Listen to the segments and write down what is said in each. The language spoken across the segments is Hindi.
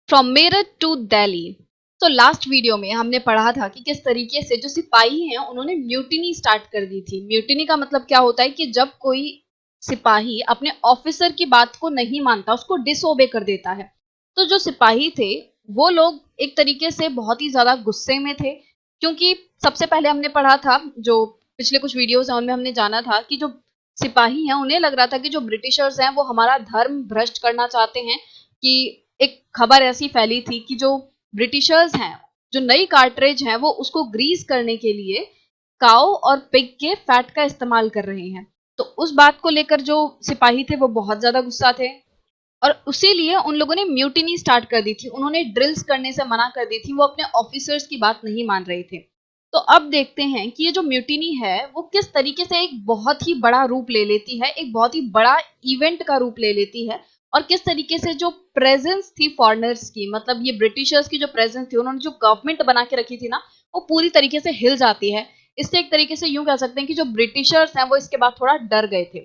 From Meerut to Delhi. तो लास्ट वीडियो में हमने पढ़ा था कि किस तरीके से जो सिपाही हैं उन्होंने म्यूटिनी स्टार्ट कर दी थी। म्यूटिनी का मतलब क्या होता है कि जब कोई सिपाही अपने ऑफिसर की बात को नहीं मानता, उसको डिसओबे कर देता है। तो जो सिपाही थे वो लोग एक तरीके से बहुत ही ज्यादा गुस्से में थे, क्योंकि सबसे पहले हमने पढ़ा था, जो पिछले कुछ वीडियोस हैं उनमें हमने जाना था कि जो सिपाही हैं उन्हें लग रहा था कि जो ब्रिटिशर्स हैं वो हमारा धर्म भ्रष्ट करना चाहते हैं। कि एक खबर ऐसी फैली थी कि जो ब्रिटिशर्स हैं, जो नई कार्ट्रिज है वो उसको ग्रीस करने के लिए काऊ और पिग के फैट का इस्तेमाल कर रहे हैं। तो उस बात को लेकर जो सिपाही थे वो बहुत ज्यादा गुस्सा थे, और उसीलिए उन लोगों ने म्यूटिनी स्टार्ट कर दी थी। उन्होंने ड्रिल्स करने से मना कर दी थी, वो अपने ऑफिसर्स की बात नहीं मान रहे थे। तो अब देखते हैं कि ये जो म्यूटिनी है वो किस तरीके से एक बहुत ही बड़ा रूप ले लेती है, एक बहुत ही बड़ा इवेंट का रूप ले लेती है, और किस तरीके से जो प्रेजेंस थी फॉरेनर्स की, मतलब ये ब्रिटिशर्स की जो प्रेजेंस थी, उन्होंने जो गवर्नमेंट बना के रखी थी ना, वो पूरी तरीके से हिल जाती है। इससे एक तरीके से यूं कह सकते हैं कि जो ब्रिटिशर्स हैं वो इसके बाद थोड़ा डर गए थे।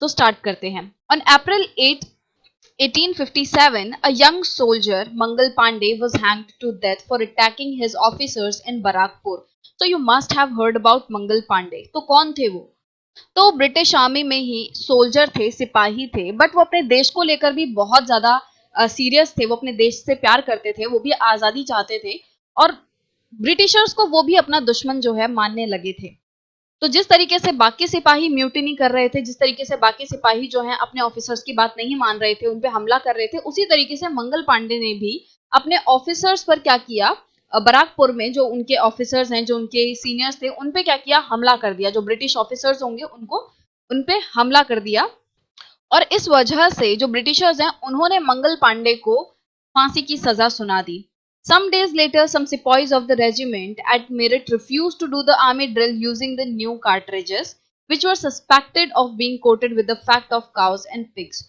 तो स्टार्ट करते हैं। On April 8 1857, a young soldier, Mangal Pandey, was hanged to death for attacking his officers in Barakpur. So you must have heard about Mangal Pandey. तो कौन थे वो? तो ब्रिटिश आर्मी में ही सोल्जर थे, सिपाही थे, बट वो अपने देश को लेकर भी बहुत ज्यादा सीरियस थे। वो अपने देश से प्यार करते थे, वो भी आजादी चाहते थे, और ब्रिटिशर्स को वो भी अपना दुश्मन जो है मानने लगे थे। तो जिस तरीके से बाकी सिपाही म्यूटिनी कर रहे थे, जिस तरीके से बाकी सिपाही जो हैं अपने ऑफिसर्स की बात नहीं मान रहे थे, उन पे हमला कर रहे थे, उसी तरीके से मंगल पांडे ने भी अपने ऑफिसर्स पर क्या किया, बराकपुर में जो उनके ऑफिसर्स हैं, जो उनके सीनियर्स थे, उन पे क्या किया, हमला कर दिया। जो ब्रिटिश ऑफिसर्स होंगे उनको उन पे हमला कर दिया। और इस वजह से जो ब्रिटिशर्स हैं उन्होंने मंगल पांडे को फांसी की सजा सुना दी। Some days later, some sepoys of the regiment at Meerut refused to do the army drill using the new cartridges, which were suspected of being coated with the fat of cows and pigs.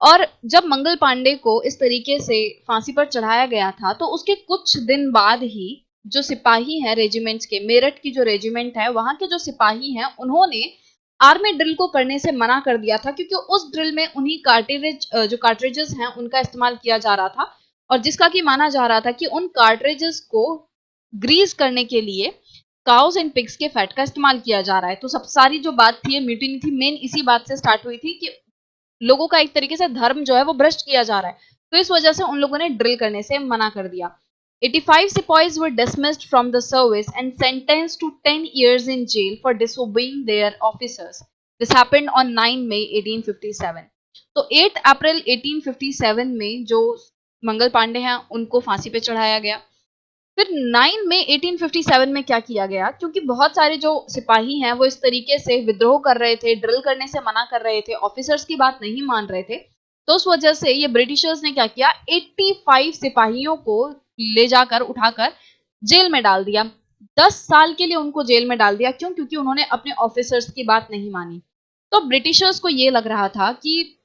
और जब मंगल पांडे को इस तरीके से फांसी पर चढ़ाया गया था, तो उसके कुछ दिन बाद ही जो सिपाही हैं रेजिमेंट्स के, मेरठ की जो रेजिमेंट है वहां के जो सिपाही हैं उन्होंने आर्मी ड्रिल को करने से मना कर दिया था, क्योंकि उस ड्रिल में उन्हीं कार्ट्रिजेस हैं उनका इस्तेमाल किया जा रहा था, और जिसका कि माना जा रहा था कि उन कार्ट्रिजेस को ग्रीस करने के लिए काउस एंड पिग्स के फैट का इस्तेमाल किया जा रहा है। तो सब सारी जो बात थी, म्यूटिनी थी, मेन इसी बात से स्टार्ट हुई थी कि लोगों का एक तरीके से धर्म जो है वो भ्रष्ट किया जा रहा है। तो इस वजह से उन लोगों ने ड्रिल करने से मना कर दिया। 85 sepoys were dismissed from the service and sentenced to 10 years in jail for disobeying their officers. This happened on 9 May 1857. तो 8 अप्रैल 1857 में जो मंगल पांडे हैं उनको फांसी पे चढ़ाया गया। फिर 9 मई 1857 में क्या किया गया, क्योंकि बहुत सारे जो सिपाही हैं वो इस तरीके से विद्रोह कर रहे थे, ड्रिल करने से मना कर रहे थे, ऑफिसर्स की बात नहीं मान रहे थे, तो उस वजह से ये ब्रिटिशर्स ने क्या किया, 85 सिपाहियों को ले जाकर उठाकर जेल में डाल दिया। 10 साल के लिए उनको जेल में डाल दिया। क्यों? क्योंकि उन्होंने अपने ऑफिसर्स की बात नहीं मानी। तो ब्रिटिशर्स को ये लग रहा था कि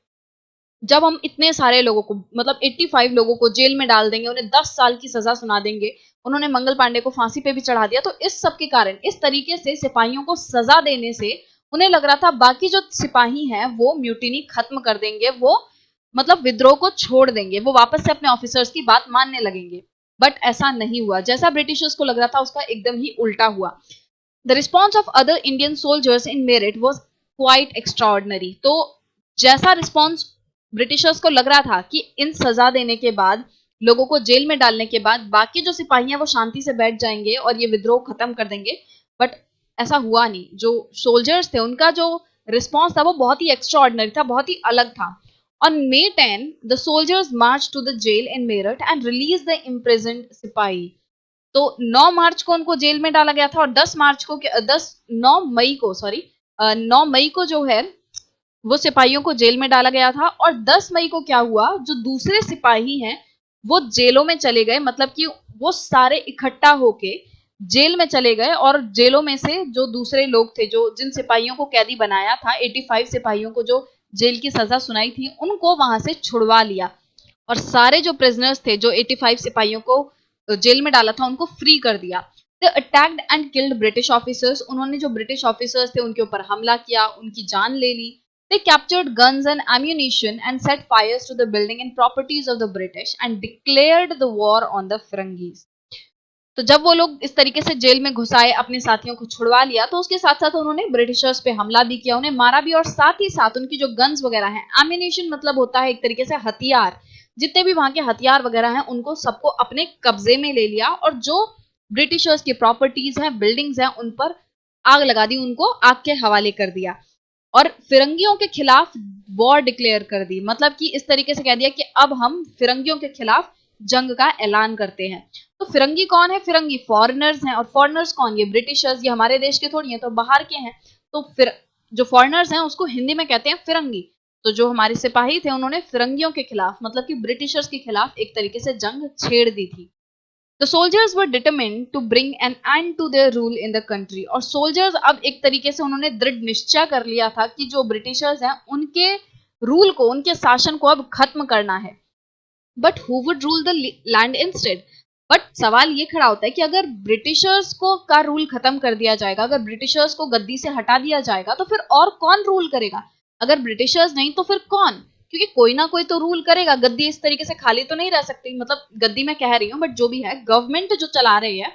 जब हम इतने सारे लोगों को, मतलब 85 लोगों को जेल में डाल देंगे, उन्हें 10 साल की सजा सुना देंगे, उन्होंने मंगल पांडे को फांसी पे भी चढ़ा दिया, तो इस सब के कारण, इस तरीके से सिपाहियों को सजा देने से उन्हें लग रहा था बाकी जो सिपाही हैं वो म्यूटिनी खत्म कर देंगे, वो मतलब विद्रोह को छोड़ देंगे, वो वापस से अपने ऑफिसर्स की बात मानने लगेंगे। बट ऐसा नहीं हुआ। जैसा ब्रिटिशर्स को लग रहा था उसका एकदम ही उल्टा हुआ। The response of other Indian soldiers in merit was quite extraordinary. तो जैसा रिस्पॉन्स ब्रिटिशर्स को लग रहा था कि इन सजा देने के बाद, लोगों को जेल में डालने के बाद बाकी जो सिपाही हैं वो शांति से बैठ जाएंगे और ये विद्रोह खत्म कर देंगे, बट ऐसा हुआ नहीं। जो सोल्जर्स थे उनका जो रिस्पॉन्स था वो बहुत ही एक्स्ट्राऑर्डिनरी था, बहुत ही अलग था। On May 10, the soldiers marched to the jail in Meerut and released the imprisoned सिपाही। तो 9 मार्च को उनको जेल में डाला गया था, और 10 मार्च को 9 मई को, सॉरी 9 मई को जो है वो सिपाहियों को जेल में डाला गया था। और 10 मई को क्या हुआ, जो दूसरे सिपाही हैं वो जेलों में चले गए, मतलब कि वो सारे इकट्ठा होके जेल में चले गए, और जेलों में से जो दूसरे लोग थे, जो जिन सिपाहियों को कैदी बनाया था, 85 सिपाहियों को जो जेल की सजा सुनाई थी, उनको वहां से छुड़वा लिया, और सारे जो प्रिजनर्स थे, जो 85 सिपाहियों को जेल में डाला था, उनको फ्री कर दिया। The attacked and killed British officers. उन्होंने जो ब्रिटिश ऑफिसर्स थे उनके ऊपर हमला किया, उनकी जान ले ली। They captured guns and ammunition and set fires to the building and properties of the British and declared the war on the Firangis. तो जब वो लोग इस तरीके से जेल में घुसाए, अपने साथियों को छुड़वा लिया, तो उसके साथ साथ उन्होंने ब्रिटिशर्स पे हमला भी किया, उन्हें मारा भी, और साथ ही साथ उनकी जो गन्स वगैरह हैं, एम्यूनिशन मतलब होता है एक तरीके से हथियार, जितने भी वहां के हथियार वगैरह हैं उनको सबको अपने कब्जे में ले लिया, और जो ब्रिटिशर्स की प्रॉपर्टीज हैं, बिल्डिंग्स हैं, उन पर आग लगा दी, उनको आग के हवाले कर दिया और फिरंगियों के खिलाफ वॉर डिक्लेयर कर दी। मतलब कि इस तरीके से कह दिया कि अब हम फिरंगियों के खिलाफ जंग का ऐलान करते हैं। तो फिरंगी कौन है? फिरंगी फॉरेनर्स हैं। और फॉरेनर्स कौन? ये ब्रिटिशर्स, ये हमारे देश के थोड़ी हैं, तो बाहर के हैं। तो फिर जो फॉरेनर्स हैं उसको हिंदी में कहते हैं फिरंगी। तो जो हमारे सिपाही थे उन्होंने फिरंगियों के खिलाफ, मतलब कि ब्रिटिशर्स के खिलाफ एक तरीके से जंग छेड़ दी थी। The soldiers were determined to bring an end to their rule in the country। और सोल्जर्स अब एक तरीके से उन्होंने दृढ़ निश्चय कर लिया था कि जो ब्रिटिशर्स हैं उनके रूल को, उनके शासन को अब खत्म करना है। But who would rule the land instead? But सवाल ये खड़ा होता है कि अगर ब्रिटिशर्स को का रूल खत्म कर दिया जाएगा, अगर ब्रिटिशर्स को गद्दी से हटा दिया जाएगा, तो फिर और कौन रूल करेगा? अगर ब्रिटिशर्स नहीं तो फिर कौन? क्योंकि कोई ना कोई तो रूल करेगा। गद्दी इस तरीके से खाली तो नहीं रह सकती, मतलब गद्दी मैं कह रही हूँ, बट जो भी है गवर्नमेंट जो चला रही है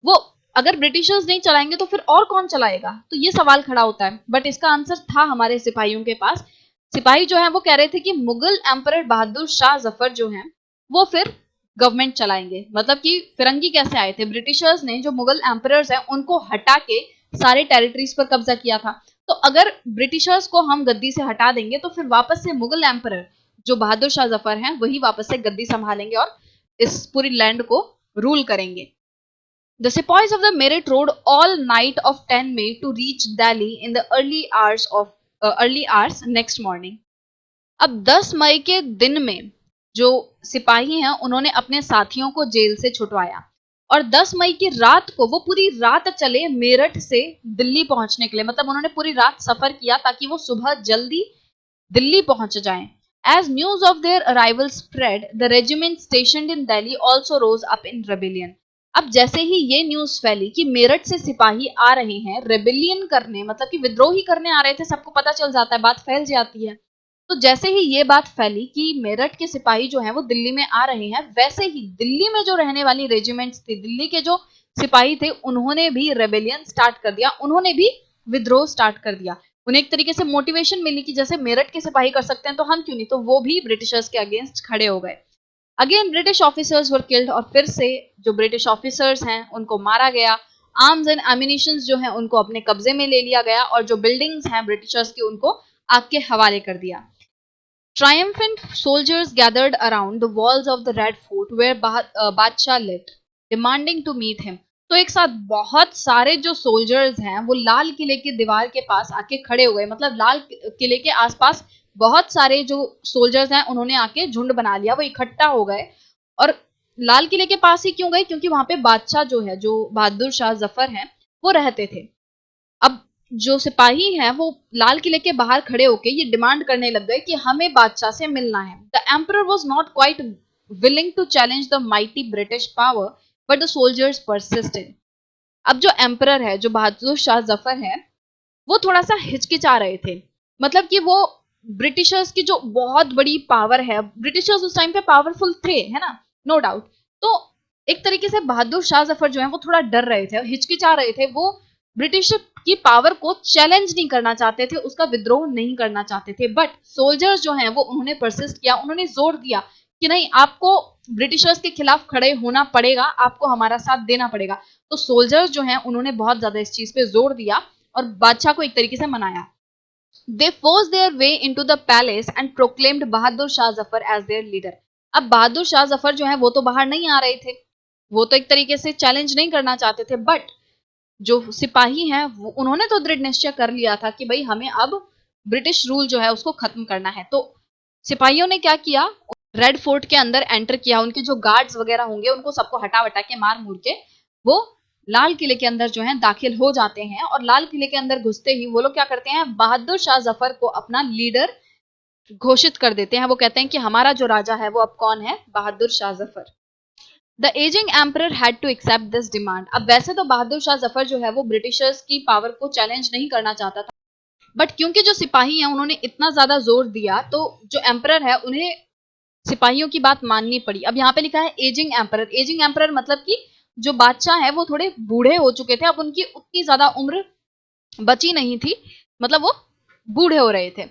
वो अगर ब्रिटिशर्स नहीं चलाएंगे तो फिर और कौन चलाएगा? तो ये सवाल खड़ा होता है। बट इसका आंसर था हमारे सिपाहियों के पास। सिपाही जो है वो कह रहे थे कि मुगल एम्परर बहादुर शाह जफर जो हैं वो फिर गवर्नमेंट चलाएंगे। मतलब कि फिरंगी कैसे आए थे? ब्रिटिशर्स ने जो मुगल एम्परर्स हैं उनको हटा के सारे टेरिटरीज पर कब्जा किया था। तो अगर ब्रिटिशर्स को हम गद्दी से हटा देंगे तो फिर वापस से मुगल एम्परर जो बहादुर शाह जफर हैं वही वापस से गद्दी संभालेंगे और इस पूरी लैंड को रूल करेंगे। The sepoys of the Merit rode all night of 10 May to reach Delhi in the early hours next morning। अब 10 मई के दिन में जो सिपाही हैं उन्होंने अपने साथियों को जेल से छुटवाया और 10 मई की रात को वो पूरी रात चले मेरठ से दिल्ली पहुंचने के लिए। मतलब उन्होंने पूरी रात सफर किया ताकि वो सुबह जल्दी दिल्ली पहुंच जाएं। As news of their arrival spread, the regiment stationed in Delhi also rose up in rebellion। अब जैसे ही ये न्यूज फैली कि मेरठ से सिपाही आ रहे हैं रेबेलियन करने, मतलब कि विद्रोह ही करने आ रहे थे, सबको पता चल जाता है, बात फैल जाती है। तो जैसे ही ये बात फैली कि मेरठ के सिपाही जो हैं वो दिल्ली में आ रहे हैं, वैसे ही दिल्ली में जो रहने वाली रेजिमेंट्स थी, दिल्ली के जो सिपाही थे, उन्होंने भी रेबेलियन स्टार्ट कर दिया, उन्होंने भी विद्रोह स्टार्ट कर दिया। उन्हें एक तरीके से मोटिवेशन मिली कि जैसे मेरठ के सिपाही कर सकते हैं तो हम क्यों नहीं, तो वो भी ब्रिटिशर्स के अगेंस्ट खड़े हो गए। Again British officers were killed, और फिर से जो ब्रिटिश ऑफिसर्स हैं उनको मारा गया। आर्म्स एंड एम्यूनिशंस जो हैं उनको अपने कब्जे में ले लिया गया और जो बिल्डिंग्स हैं ब्रिटिशर्स की उनको आग के हवाले कर दिया। Triumphant soldiers gathered around the walls of the Red Fort where Badshah lived, demanding to meet him। तो एक साथ बहुत सारे जो सोल्जर्स हैं वो लाल किले की दीवार के पास आके खड़े हो गए। मतलब लाल किले के आसपास बहुत सारे जो सोल्जर्स हैं उन्होंने आके झुंड बना लिया, वो इकट्ठा हो गए। और लाल किले के पास ही क्यों गए? क्योंकि वहां पे बादशाह जो है, जो बहादुर शाह जफर हैं, वो रहते थे। अब जो सिपाही हैं वो लाल किले के बाहर खड़े होके ये डिमांड करने लग गए कि हमें बादशाह से मिलना है। The emperor was not quite willing to challenge the mighty British power but the soldiers persisted. अब जो एम्परर है, जो बहादुर शाह जफर है, वो थोड़ा सा हिचकिचा रहे थे। मतलब कि वो ब्रिटिशर्स की जो बहुत बड़ी पावर है, ब्रिटिशर्स उस टाइम पे पावरफुल थे, है ना, नो डाउट। तो एक तरीके से बहादुर शाह जफर जो है वो थोड़ा डर रहे थे, हिचकिचा रहे थे। वो ब्रिटिश की पावर को चैलेंज नहीं करना चाहते थे, उसका विद्रोह नहीं करना चाहते थे। बट सोल्जर्स जो हैं वो उन्होंने परसिस्ट किया, उन्होंने जोर दिया कि नहीं, आपको ब्रिटिशर्स के खिलाफ खड़े होना पड़ेगा, आपको हमारा साथ देना पड़ेगा। तो सोल्जर्स जो हैं उन्होंने बहुत ज्यादा इस चीज पे जोर दिया और बादशाह को एक तरीके से मनाया। They forced their way into the palace and proclaimed Bahadur Shah Zafar as their leader। अब बहादुर शाह जफर जो है वो तो बाहर नहीं आ रहे थे, वो तो एक तरीके से चैलेंज नहीं करना चाहते थे। बट जो सिपाही हैं उन्होंने तो दृढ़ निश्चय कर लिया था कि भाई हमें अब ब्रिटिश रूल जो है उसको खत्म करना है। तो सिपाहियों ने क्या किया, रेड फोर्ट के अंदर एंटर किया। उनके जो गार्ड्स वगैरह होंगे उनको सबको हटा वटा के मार मूर के वो लाल किले के अंदर जो है दाखिल हो जाते हैं। और लाल किले के अंदर घुसते ही वो लोग क्या करते हैं, बहादुर शाह जफर को अपना लीडर घोषित कर देते हैं। वो कहते हैं कि हमारा जो राजा है वो अब कौन है, Bahadur Shah Zafar. The ageing emperor had to accept this demand. अब वैसे तो बहादुर शाह जफर जो है वो ब्रिटिशर्स की पावर को चैलेंज नहीं करना चाहता था, बट क्योंकि जो सिपाही हैं उन्होंने इतना ज्यादा जोर दिया तो जो एम्परर है उन्हें सिपाहियों की बात माननी पड़ी। अब यहाँ पे लिखा है एजिंग एम्परर। एजिंग एम्परर मतलब कि जो बादशाह है वो थोड़े बूढ़े हो चुके थे, अब उनकी उतनी ज्यादा उम्र बची नहीं थी, मतलब वो बूढ़े हो रहे थे।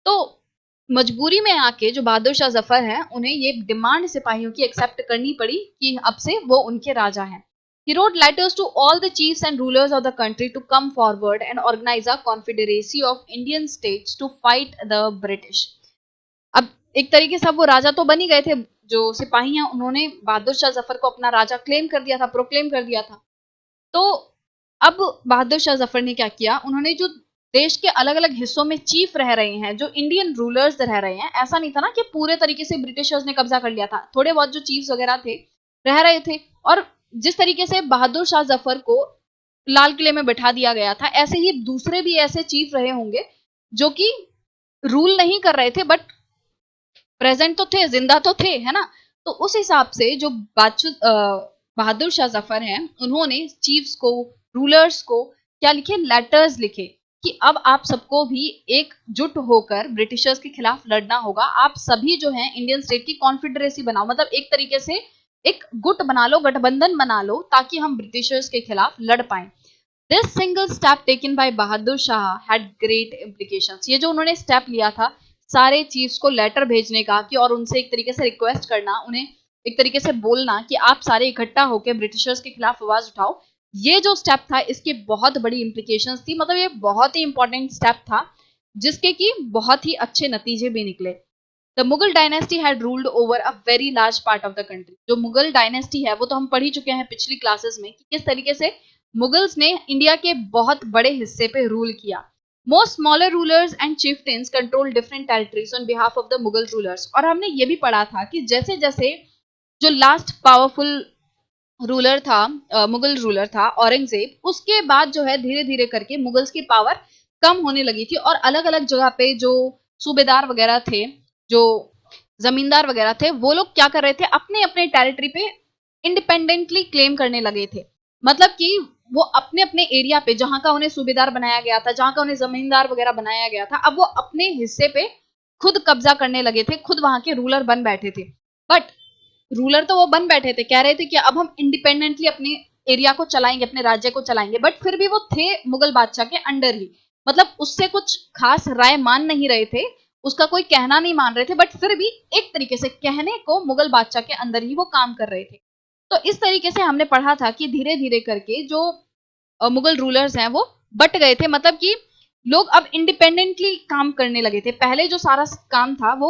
तो मजबूरी में आके जो बहादुर शाह जफर है उन्हें ये डिमांड सिपाहियों की एक्सेप्ट करनी पड़ी कि अब से वो उनके राजा हैं। He wrote letters to all the chiefs and rulers of the country to come forward and organize a confederacy of Indian states to fight the British. अब एक तरीके से अब वो राजा तो बन ही गए थे, जो सिपाही हैं उन्होंने बहादुर शाह जफर को अपना राजा क्लेम कर दिया था, प्रोक्लेम कर दिया था। तो अब बहादुर शाह जफर ने क्या किया, उन्होंने जो देश के अलग अलग हिस्सों में चीफ रह रहे हैं, जो इंडियन रूलर्स रह रहे हैं, ऐसा नहीं था ना कि पूरे तरीके से ब्रिटिशर्स ने कब्जा कर लिया था, थोड़े बहुत जो चीफ्स वगैरह थे रह रहे थे। और जिस तरीके से बहादुर शाह जफर को लाल किले में बैठा दिया गया था, ऐसे ही दूसरे भी ऐसे चीफ रहे होंगे जो कि रूल नहीं कर रहे थे बट प्रेजेंट तो थे, जिंदा तो थे, है ना। तो उस हिसाब से जो बहादुर शाह जफर हैं उन्होंने चीफ्स को, रूलर्स को क्या लिखे, लेटर्स लिखे कि अब आप सबको भी एकजुट होकर ब्रिटिशर्स के खिलाफ लड़ना होगा। आप सभी जो हैं इंडियन स्टेट की कॉन्फेडरेसी बनाओ, मतलब एक तरीके से एक गुट बना लो, गठबंधन बना लो, ताकि हम ब्रिटिशर्स के खिलाफ लड़ पाए। This single step taken by Bahadur Shah had great implications. ये जो उन्होंने स्टेप लिया था सारे चीफ्स को लेटर भेजने का कि और उनसे एक तरीके से रिक्वेस्ट करना, उन्हें एक तरीके से बोलना कि आप सारे इकट्ठा होकर ब्रिटिशर्स के खिलाफ आवाज उठाओ, ये जो स्टेप था इसके बहुत बड़ी इम्प्लीकेशंस थी। मतलब ये बहुत ही इंपॉर्टेंट स्टेप था जिसके कि बहुत ही अच्छे नतीजे भी निकले। The Mughal dynasty had ruled over a very large part of the country. जो मुगल डायनेस्टी है वो तो हम पढ़ ही चुके हैं पिछली क्लासेस में कि किस तरीके से मुगल्स ने इंडिया के बहुत बड़े हिस्से पे रूल किया। Most smaller rulers and chieftains control different territories on behalf of the Mughal rulers। और हमने ये भी पढ़ा था कि जैसे जैसे जो लास्ट पावरफुल रूलर था, मुगल रूलर था औरंगजेब, उसके बाद जो है धीरे धीरे करके मुगल्स की पावर कम होने लगी थी और अलग अलग जगह पे जो सूबेदार वगैरह थे, जो जमींदार वगैरह थे, वो लोग क्या कर रहे थे, अपने अपने टेरिटरी पे इंडिपेंडेंटली क्लेम करने लगे थे। मतलब कि वो अपने अपने एरिया पे जहां का उन्हें सूबेदार बनाया गया था, जहां का उन्हें जमींदार वगैरह बनाया गया था, अब वो अपने हिस्से पे खुद कब्जा करने लगे थे, खुद वहां के रूलर बन बैठे थे। बट रूलर तो वो बन बैठे थे, कह रहे थे कि अब हम इंडिपेंडेंटली अपने एरिया को चलाएंगे, अपने राज्य को चलाएंगे, बट फिर भी वो थे मुगल बादशाह के अंडर ही। मतलब उससे कुछ खास राय मान नहीं रहे थे, उसका कोई कहना नहीं मान रहे थे, बट फिर भी एक तरीके से कहने को मुगल बादशाह के अंदर ही वो काम कर रहे थे। तो इस तरीके से हमने पढ़ा था कि धीरे धीरे करके जो मुगल रूलर्स हैं वो बट गए थे, मतलब कि लोग अब इंडिपेंडेंटली काम करने लगे थे। पहले जो सारा काम था वो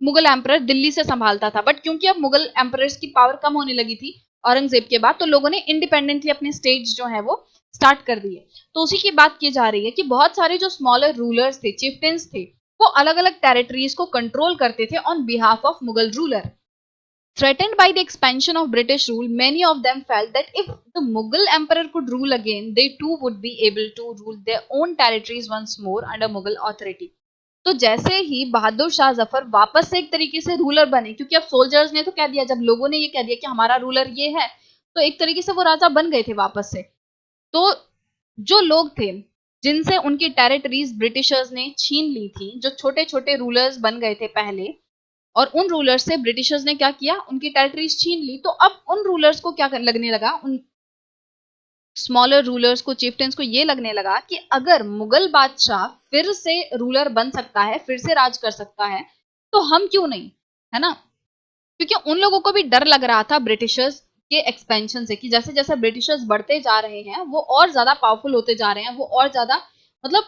मुगल एम्परर दिल्ली से संभालता था, बट क्योंकि अब मुगल एम्परर्स की पावर कम होने लगी थी औरंगजेब के बाद, तो लोगों ने इंडिपेंडेंटली अपने स्टेट्स जो है वो स्टार्ट कर दिए। तो उसी की बात की जा रही है कि बहुत सारे जो स्मॉलर रूलर्स थे, चिफ्टेंस थे, वो अलग अलग टेरिटरीज को कंट्रोल करते थे on behalf of Mughal ruler. Threatened by the expansion of British rule, many of them felt that if the Mughal emperor could rule again, they too would be able to rule their own territories once more under Mughal authority। तो जैसे ही बहादुर शाह जफर वापस से एक तरीके से रूलर बने, क्योंकि अब सोल्जर्स ने तो कह दिया, जब लोगों ने ये कह दिया कि हमारा रूलर ये है, तो एक तरीके से वो राजा बन गए थे वापस से। तो जो लोग थे जिनसे उनकी टेरिटरीज ब्रिटिशर्स ने छीन ली थी, जो छोटे छोटे रूलर्स बन गए थे पहले, और उन रूलर्स से ब्रिटिशर्स ने क्या किया, उनकी टेरिटरीज छीन ली, तो अब उन रूलर्स को क्या लगने लगा, उन स्मॉलर रूलर्स को, चिफ्टेंस को ये लगने लगा कि अगर मुगल बादशाह फिर से रूलर बन सकता है, फिर से राज कर सकता है, तो हम क्यों नहीं, है ना। क्योंकि उन लोगों को भी डर लग रहा था ब्रिटिशर्स के एक्सपेंशन से, कि जैसे जैसे ब्रिटिशर्स बढ़ते जा रहे हैं वो और ज्यादा पावरफुल होते जा रहे हैं, वो और ज्यादा मतलब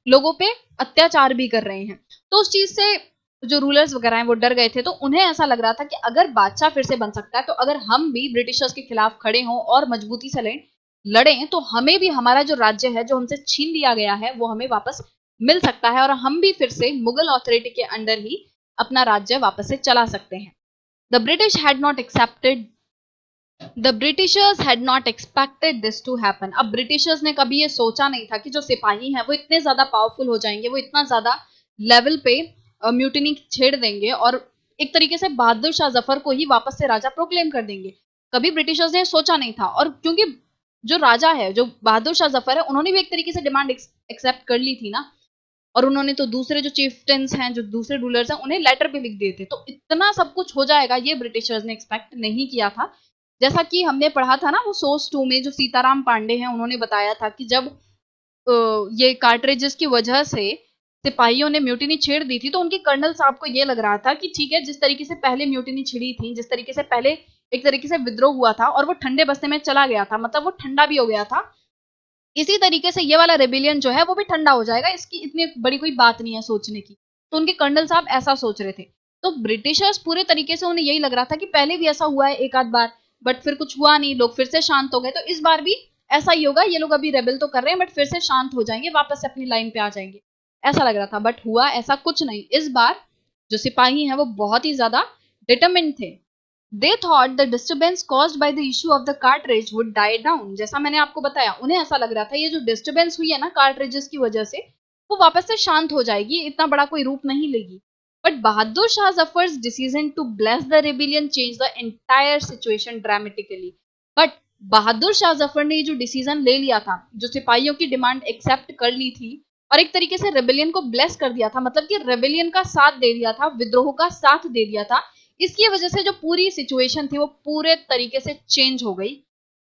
लोगों पे अत्याचार भी कर रहे हैं। तो उस चीज से जो रूलर्स वगैरह हैं वो डर गए थे। तो उन्हें ऐसा लग रहा था कि अगर बादशाह फिर से बन सकता है, तो अगर हम भी ब्रिटिशर्स के खिलाफ खड़े हों और मजबूती से लड़ें, तो हमें भी हमारा जो राज्य है जो हमसे छीन लिया गया है वो हमें वापस मिल सकता है, और हम भी फिर से मुगल अथॉरिटी के अंडर ही अपना राज्य वापस से चला सकते हैं। The British had not accepted The Britishers had not expected this to happen। अब ब्रिटिशर्स ने कभी ये सोचा नहीं था कि जो सिपाही हैं वो इतने ज्यादा पावरफुल हो जाएंगे, वो इतना ज्यादा लेवल पे म्यूटिनी छेड़ देंगे और एक तरीके से बहादुर शाह जफर को ही वापस से राजा प्रोक्लेम कर देंगे। कभी ब्रिटिशर्स ने सोचा नहीं था। और क्योंकि जो राजा है, जो बहादुर शाह जफर है, उन्होंने भी एक तरीके से डिमांड एक्सेप्ट कर ली थी ना, और उन्होंने तो दूसरे जो चीफ्टेंस हैं, जो दूसरे रूलर्स हैं, उन्हें लेटर भी लिख दिए थे। तो इतना सब कुछ हो जाएगा ये ब्रिटिशर्स ने एक्सपेक्ट नहीं किया था। जैसा कि हमने पढ़ा था ना वो सोर्स 2 में, जो सीताराम पांडे हैं उन्होंने बताया था कि जब ये कार्ट्रिजेस की वजह से सिपाहियों ने म्यूटिनी छेड़ दी थी, तो उनके कर्नल साहब को ये लग रहा था कि ठीक है, जिस तरीके से पहले म्यूटिनी छिड़ी थी, जिस तरीके से पहले एक तरीके से विद्रोह हुआ था और वो ठंडे बस्ते में चला गया था, मतलब वो ठंडा भी हो गया था, इसी तरीके से ये वाला रेबिलियन जो है वो भी ठंडा हो जाएगा, इसकी इतनी बड़ी कोई बात नहीं है सोचने की। तो उनके कर्नल साहब ऐसा सोच रहे थे। तो ब्रिटिशर्स पूरे तरीके से उन्हें यही लग रहा था कि पहले भी ऐसा हुआ है एक आध बार, बट फिर कुछ हुआ नहीं, लोग फिर से शांत हो गए, तो इस बार भी ऐसा ही होगा, ये लोग अभी रेबेल तो कर रहे हैं बट फिर से शांत हो जाएंगे, वापस से अपनी लाइन पे आ जाएंगे, ऐसा लग रहा था। बट हुआ ऐसा कुछ नहीं। इस बार जो सिपाही हैं वो बहुत ही ज्यादा डिटरमिन्ड थे। They thought the disturbance caused by the issue of the cartridge would die down. जैसा मैंने आपको बताया, उन्हें ऐसा लग रहा था ये जो डिस्टर्बेंस हुई है ना कार्ट्रिजेस की वजह से, वो वापस से शांत हो जाएगी, इतना बड़ा कोई रूप नहीं लेगी। But Bahadur Shah Zafar's decision to bless the rebellion change the entire situation dramatically. But Bahadur Shah Zafar ने जो डिसीजन ले लिया था, जो सिपाहियों की डिमांड एक्सेप्ट कर ली थी और एक तरीके से रेबिलियन को ब्लेस कर दिया था, मतलब कि रेबिलियन का साथ दे दिया था, विद्रोह का साथ दे दिया था, इसकी वजह से जो पूरी सिचुएशन थी वो पूरे तरीके से चेंज हो गई।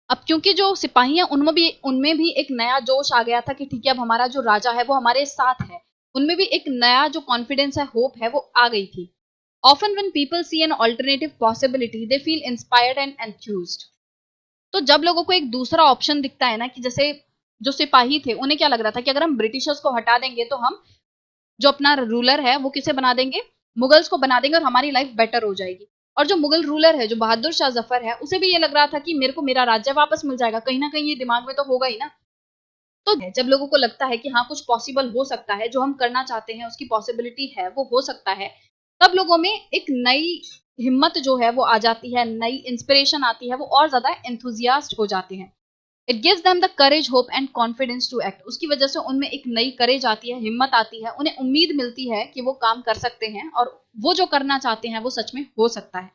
अब क्योंकि जो सिपाही हैं उनमें भी एक नया जोश आ गया था कि ठीक है, अब हमारा जो राजा है वो हमारे साथ है, उनमें भी एक नया जो कॉन्फिडेंस है, होप है, वो आ गई थी। Often when people see an alternative possibility they feel inspired and enthused. तो जब लोगों को एक दूसरा ऑप्शन दिखता है ना, कि जैसे जो सिपाही थे उन्हें क्या लग रहा था कि अगर हम ब्रिटिशर्स को हटा देंगे तो हम जो अपना रूलर है वो किसे बना देंगे, मुगल्स को बना देंगे और हमारी लाइफ बेटर हो जाएगी। और जो मुगल रूलर है, जो बहादुर शाह जफर है, उसे भी ये लग रहा था कि मेरे को मेरा राज्य वापस मिल जाएगा, कहीं ना कहीं ये दिमाग में तो होगा ही ना। तो जब लोगों को लगता है कि हाँ कुछ पॉसिबल हो सकता है, जो हम करना चाहते हैं उसकी पॉसिबिलिटी है, वो हो सकता है, तब लोगों में एक नई हिम्मत जो है वो आ जाती है, नई इंस्पिरेशन आती है, वो और ज्यादा एंथुजियास्ट हो जाते हैं। It gives them the courage, hope and confidence to act. उसकी वजह से उनमें एक नई करेज आती है, हिम्मत आती है, उन्हें उम्मीद मिलती है कि वो काम कर सकते हैं और वो जो करना चाहते हैं वो सच में हो सकता है।